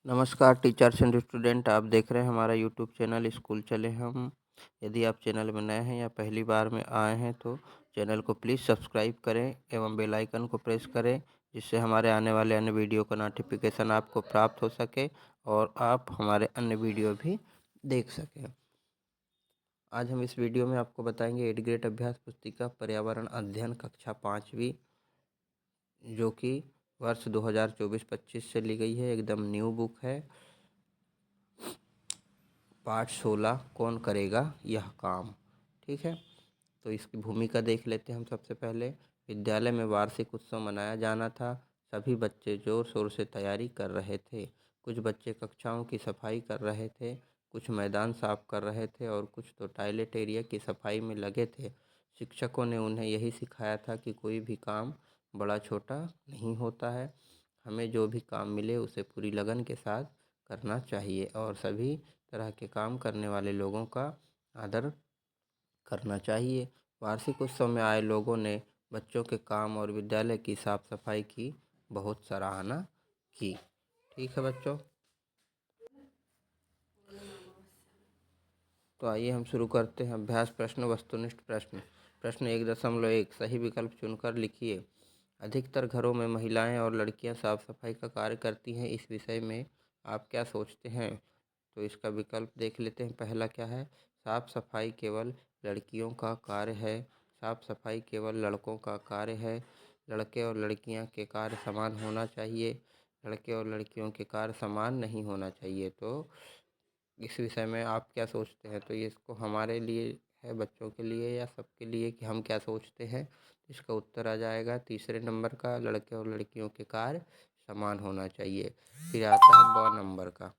नमस्कार teachers and student, आप देख रहे हैं हमारा यूट्यूब चैनल स्कूल चले हम। यदि आप चैनल में नए हैं या पहली बार में आए हैं तो चैनल को प्लीज़ सब्सक्राइब करें एवं बेल आइकन को प्रेस करें, जिससे हमारे आने वाले अन्य वीडियो का नोटिफिकेशन आपको प्राप्त हो सके और आप हमारे अन्य वीडियो भी देख सकें। आज हम इस वीडियो में आपको बताएंगे 8th ग्रेड अभ्यास पुस्तिका पर्यावरण अध्ययन कक्षा 5वीं, जो कि वर्ष 2024-25 से ली गई है। एकदम न्यू बुक है। पाठ 16, कौन करेगा यह काम। ठीक है, तो इसकी भूमिका देख लेते हैं हम। सबसे पहले विद्यालय में वार्षिक उत्सव मनाया जाना था। सभी बच्चे जोर शोर से तैयारी कर रहे थे। कुछ बच्चे कक्षाओं की सफाई कर रहे थे, कुछ मैदान साफ कर रहे थे और कुछ तो टॉयलेट एरिया की सफाई में लगे थे। शिक्षकों ने उन्हें यही सिखाया था कि कोई भी काम बड़ा छोटा नहीं होता है। हमें जो भी काम मिले उसे पूरी लगन के साथ करना चाहिए और सभी तरह के काम करने वाले लोगों का आदर करना चाहिए। वार्षिक उत्सव में आए लोगों ने बच्चों के काम और विद्यालय की साफ सफाई की बहुत सराहना की। ठीक है बच्चों, तो आइए हम शुरू करते हैं। अभ्यास प्रश्न, वस्तुनिष्ठ प्रश्न। प्रश्न 1.1, सही विकल्प चुनकर लिखिए। अधिकतर घरों में महिलाएं और लड़कियां साफ सफाई का कार्य करती हैं। इस विषय में आप क्या सोचते हैं? तो इसका विकल्प देख लेते हैं। पहला क्या है? साफ सफाई केवल लड़कियों का कार्य है। साफ सफाई केवल लड़कों का कार्य है। लड़के और लड़कियां के कार्य समान होना चाहिए। लड़के और लड़कियों के कार्य समान नहीं होना चाहिए। तो इस विषय में आप क्या सोचते हैं? तो ये इसको हमारे लिए है, बच्चों के लिए या सबके लिए, कि हम क्या सोचते हैं? इसका उत्तर आ जाएगा तीसरे नंबर का, लड़के और लड़कियों के कार्य समान होना चाहिए। फिर आता है ब नंबर का,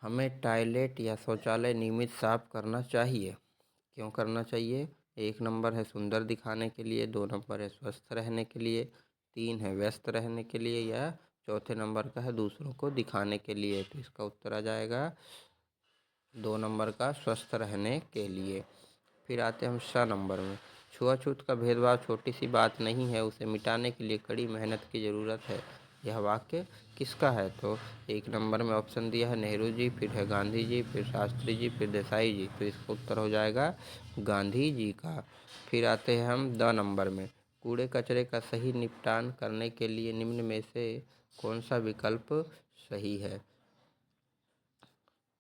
हमें टॉयलेट या शौचालय नियमित साफ करना चाहिए। क्यों करना चाहिए? 1 नंबर है सुंदर दिखाने के लिए, 2 नंबर है स्वस्थ रहने के लिए, 3 है व्यस्त रहने के लिए, या चौथे नंबर का है दूसरों को दिखाने के लिए। तो इसका उत्तर आ जाएगा 2 नंबर का, स्वस्थ रहने के लिए। फिर आते हैं हम स नंबर में। छुआछूत का भेदभाव छोटी सी बात नहीं है, उसे मिटाने के लिए कड़ी मेहनत की ज़रूरत है। यह वाक्य किसका है? तो 1 नंबर में ऑप्शन दिया है नेहरू जी, फिर है गांधी जी, फिर शास्त्री जी, फिर देसाई जी। तो इसका उत्तर हो जाएगा गांधी जी का। फिर आते हैं हम द नंबर में। कूड़े कचरे का सही निपटान करने के लिए निम्न में से कौन सा विकल्प सही है?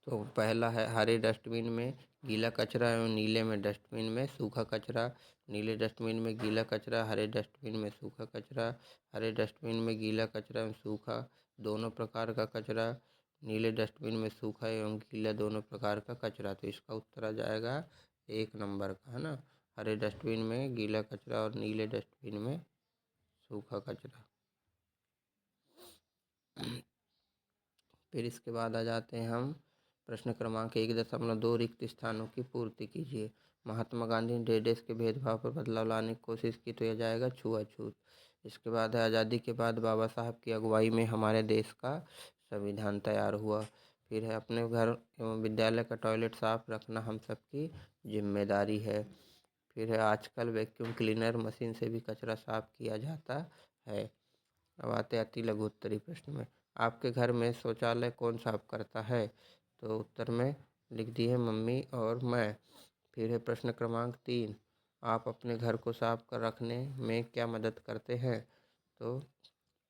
तो पहला है हरे डस्टबिन में गीला कचरा एवं नीले में डस्टबिन में सूखा कचरा। नीले डस्टबिन में गीला कचरा, हरे डस्टबिन में सूखा कचरा। हरे डस्टबिन में गीला कचरा एवं सूखा दोनों प्रकार का कचरा। नीले डस्टबिन में सूखा एवं गीला दोनों प्रकार का कचरा। तो इसका उत्तर आ जाएगा 1 नंबर का, है ना। हरे डस्टबिन में गीला कचरा और नीले डस्टबिन में सूखा कचरा। फिर इसके बाद आ जाते हैं हम प्रश्न क्रमांक 1.2, रिक्त स्थानों की पूर्ति कीजिए। महात्मा गांधी ने देश के भेदभाव पर बदलाव लाने की कोशिश की। तो यह जाएगा छुआछूत। इसके बाद है आज़ादी के बाद बाबा साहब की अगुवाई में हमारे देश का संविधान तैयार हुआ। फिर है अपने घर एवं विद्यालय का टॉयलेट साफ रखना हम सबकी जिम्मेदारी है। फिर है आजकल वैक्यूम क्लीनर मशीन से भी कचरा साफ किया जाता है। अब आते अति लघु उत्तरीय प्रश्न में। आपके घर में शौचालय कौन साफ करता है? तो उत्तर में लिख दिए मम्मी और मैं। फिर है प्रश्न क्रमांक 3, आप अपने घर को साफ कर रखने में क्या मदद करते हैं? तो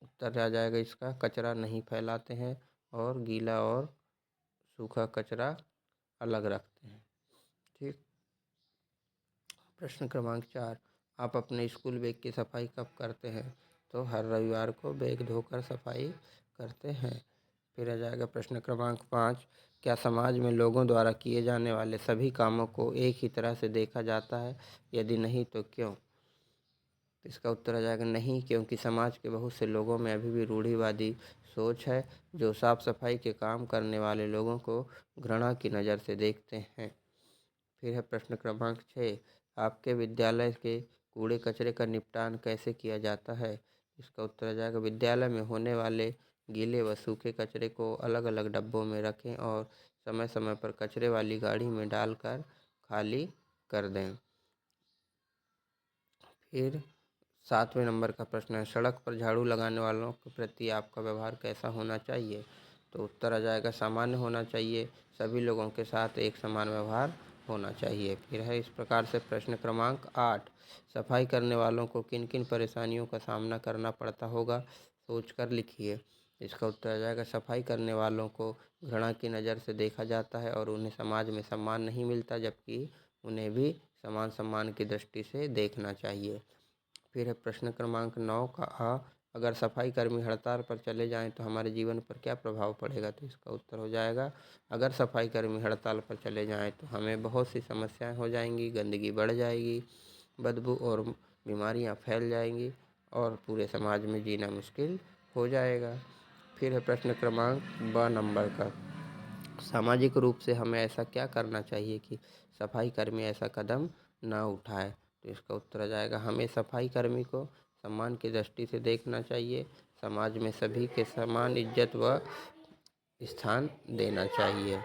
उत्तर आ जाएगा इसका, कचरा नहीं फैलाते हैं और गीला और सूखा कचरा अलग रखते हैं। ठीक। प्रश्न क्रमांक 4, आप अपने स्कूल बैग की सफाई कब करते हैं? तो हर रविवार को बैग धोकर सफाई करते हैं। फिर आ जाएगा प्रश्न क्रमांक 5, क्या समाज में लोगों द्वारा किए जाने वाले सभी कामों को एक ही तरह से देखा जाता है? यदि नहीं तो क्यों? तो इसका उत्तर आ जाएगा नहीं, क्योंकि समाज के बहुत से लोगों में अभी भी रूढ़िवादी सोच है, जो साफ सफाई के काम करने वाले लोगों को घृणा की नज़र से देखते हैं। फिर है प्रश्न क्रमांक 6, आपके विद्यालय के कूड़े कचरे का निपटान कैसे किया जाता है? इसका उत्तर आ जाएगा विद्यालय में होने वाले गीले व सूखे कचरे को अलग अलग डब्बों में रखें और समय समय पर कचरे वाली गाड़ी में डालकर खाली कर दें। फिर 7वें नंबर का प्रश्न है, सड़क पर झाड़ू लगाने वालों के प्रति आपका व्यवहार कैसा होना चाहिए? तो उत्तर आ जाएगा सामान्य होना चाहिए। सभी लोगों के साथ एक समान व्यवहार होना चाहिए। फिर है इस प्रकार से प्रश्न क्रमांक 8, सफाई करने वालों को किन किन परेशानियों का सामना करना पड़ता होगा, सोचकर लिखिए। इसका उत्तर आ जाएगा सफाई करने वालों को घृणा की नज़र से देखा जाता है और उन्हें समाज में सम्मान नहीं मिलता, जबकि उन्हें भी समान सम्मान की दृष्टि से देखना चाहिए। फिर है प्रश्न क्रमांक 9 का आ, अगर सफाई कर्मी हड़ताल पर चले जाएं तो हमारे जीवन पर क्या प्रभाव पड़ेगा? तो इसका उत्तर हो जाएगा, अगर सफाई कर्मी हड़ताल पर चले जाएं तो हमें बहुत सी समस्याएं हो जाएंगी, गंदगी बढ़ जाएगी, बदबू और बीमारियां फैल जाएंगी और पूरे समाज में जीना मुश्किल हो जाएगा। फिर है प्रश्न क्रमांक ब नंबर का, सामाजिक रूप से हमें ऐसा क्या करना चाहिए कि सफाई कर्मी ऐसा कदम ना उठाए? तो इसका उत्तर आ जाएगा, हमें सफाई कर्मी को सम्मान की दृष्टि से देखना चाहिए, समाज में सभी के समान इज्जत व स्थान देना चाहिए।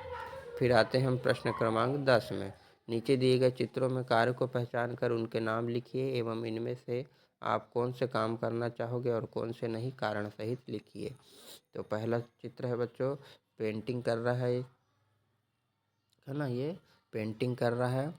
फिर आते हैं हम प्रश्न क्रमांक 10 में, नीचे दिए गए चित्रों में कार्य को पहचान कर उनके नाम लिखिए एवं इनमें से आप कौन से काम करना चाहोगे और कौन से नहीं, कारण सहित लिखिए। तो पहला चित्र है बच्चों, पेंटिंग कर रहा है ना, ये पेंटिंग कर रहा है।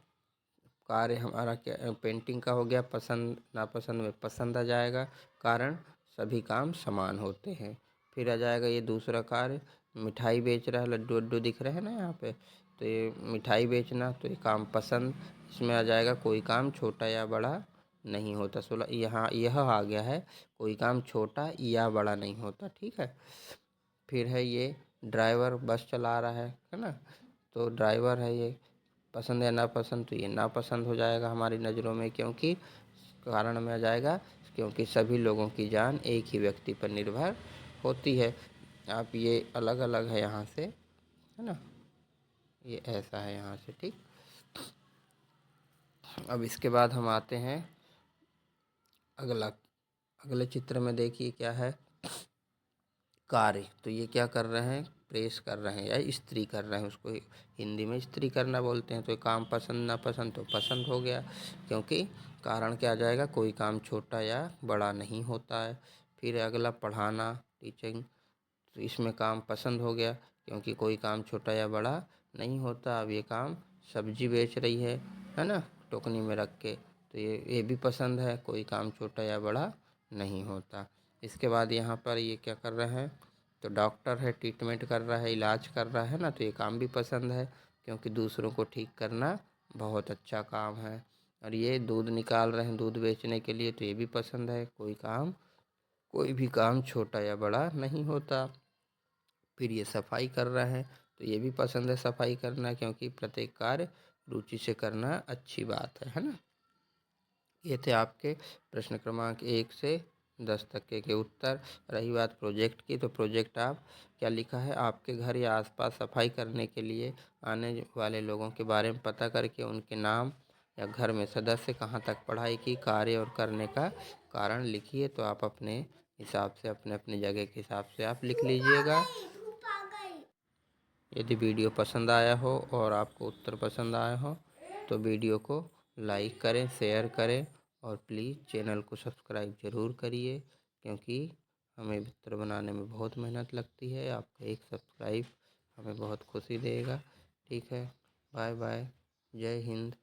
कार्य हमारा क्या, पेंटिंग का हो गया, पसंद नापसंद में पसंद आ जाएगा, कारण सभी काम समान होते हैं। फिर आ जाएगा ये दूसरा कार्य, मिठाई बेच रहा है, लड्डू वड्डू दिख रहे हैं ना यहाँ पे, तो ये मिठाई बेचना, तो ये काम पसंद, इसमें आ जाएगा कोई काम छोटा या बड़ा नहीं होता। 16 यहाँ यह आ गया है, कोई काम छोटा या बड़ा नहीं होता, ठीक है। फिर है ये ड्राइवर बस चला रहा है ना, तो ड्राइवर है ये, पसंद या नापसंद, तो ये नापसंद हो जाएगा हमारी नज़रों में, क्योंकि कारण में आ जाएगा क्योंकि सभी लोगों की जान एक ही व्यक्ति पर निर्भर होती है। आप ये अलग अलग है यहाँ से, है ना, ये ऐसा है यहाँ से, ठीक। अब इसके बाद हम आते हैं अगला, अगले चित्र में देखिए क्या है, कार्य, तो ये क्या कर रहे हैं, प्रेस कर रहे हैं या इस्त्री कर रहे हैं, उसको हिंदी में इस्त्री करना बोलते हैं। तो ये काम पसंद नापसंद, तो पसंद हो गया, क्योंकि कारण क्या आ जाएगा, कोई काम छोटा या बड़ा नहीं होता है। फिर अगला पढ़ाना, टीचिंग, तो इसमें काम पसंद हो गया, क्योंकि कोई काम छोटा या बड़ा नहीं होता। अब ये काम सब्जी बेच रही है ना, टोकनी में रख के, तो ये भी पसंद है, कोई काम छोटा या बड़ा नहीं होता। इसके बाद यहाँ पर ये क्या कर रहे हैं, तो डॉक्टर है, ट्रीटमेंट कर रहा है, इलाज कर रहा है ना, तो ये काम भी पसंद है, क्योंकि दूसरों को ठीक करना बहुत अच्छा काम है। और ये दूध निकाल रहे हैं दूध बेचने के लिए, तो ये भी पसंद है, कोई भी काम छोटा या बड़ा नहीं होता। फिर ये सफाई कर रहा है, तो ये भी पसंद है सफाई करना, क्योंकि प्रत्येक कार्य रुचि से करना अच्छी बात है ना। ये थे आपके प्रश्न क्रमांक 1 से 10 तक के उत्तर। रही बात प्रोजेक्ट की, तो प्रोजेक्ट आप क्या लिखा है, आपके घर या आसपास सफाई करने के लिए आने वाले लोगों के बारे में पता करके उनके नाम या घर में सदस्य कहाँ तक पढ़ाई की, कार्य और करने का कारण लिखिए। तो आप अपने हिसाब से, अपने अपने जगह के हिसाब से आप लिख लीजिएगा। यदि वीडियो पसंद आया हो और आपको उत्तर पसंद आया हो तो वीडियो को लाइक करें, शेयर करें और प्लीज़ चैनल को सब्सक्राइब ज़रूर करिए, क्योंकि हमें उत्तर बनाने में बहुत मेहनत लगती है। आपका एक सब्सक्राइब हमें बहुत खुशी देगा, ठीक है। बाय बाय, जय हिंद।